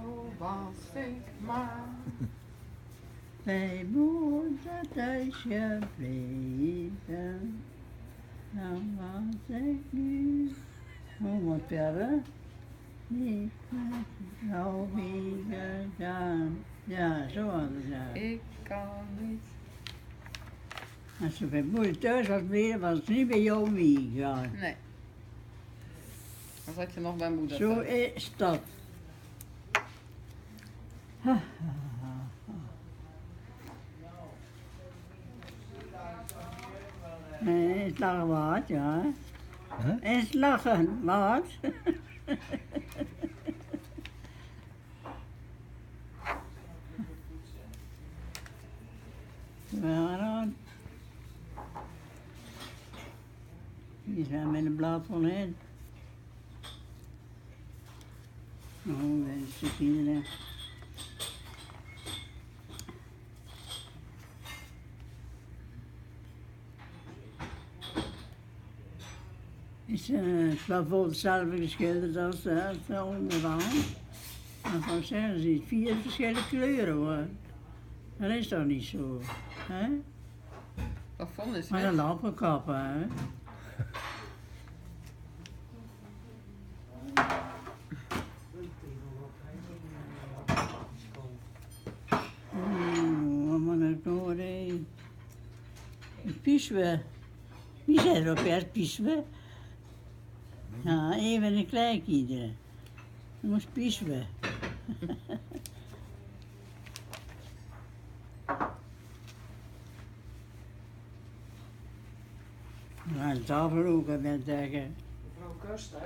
zo was ik maar. Wij moeten thuis gebleven, dan was ik nu. Hoe moet verder? Niet met jou meegegaan. Ja, zo was het ja. Ik kan niet. Als je bij moeder thuis was gebleven, was het niet bij jou meegegaan. Nee. Dan zat je nog bij moeder. Zo thuis. is dat. En is lachen wat, ja. Huh? Is lachen wat. Waarom? Hier zijn met een blad van in. Oh, dat is de kinderen. Is het plafond hetzelfde geschilderd als de onderwand? Dan kan ik zeggen, er zijn 4 verschillende kleuren hoor. Dat is toch niet zo, hè? Plafond is Maar wit. een lampenkappen, hè? Wat moet ik nou een piswe. Wie zei er op eerst piswe? Ja, even een klein kinderen. Dat moest piswe. Ja, het afgelopen met zeggen. Mevrouw Kuster,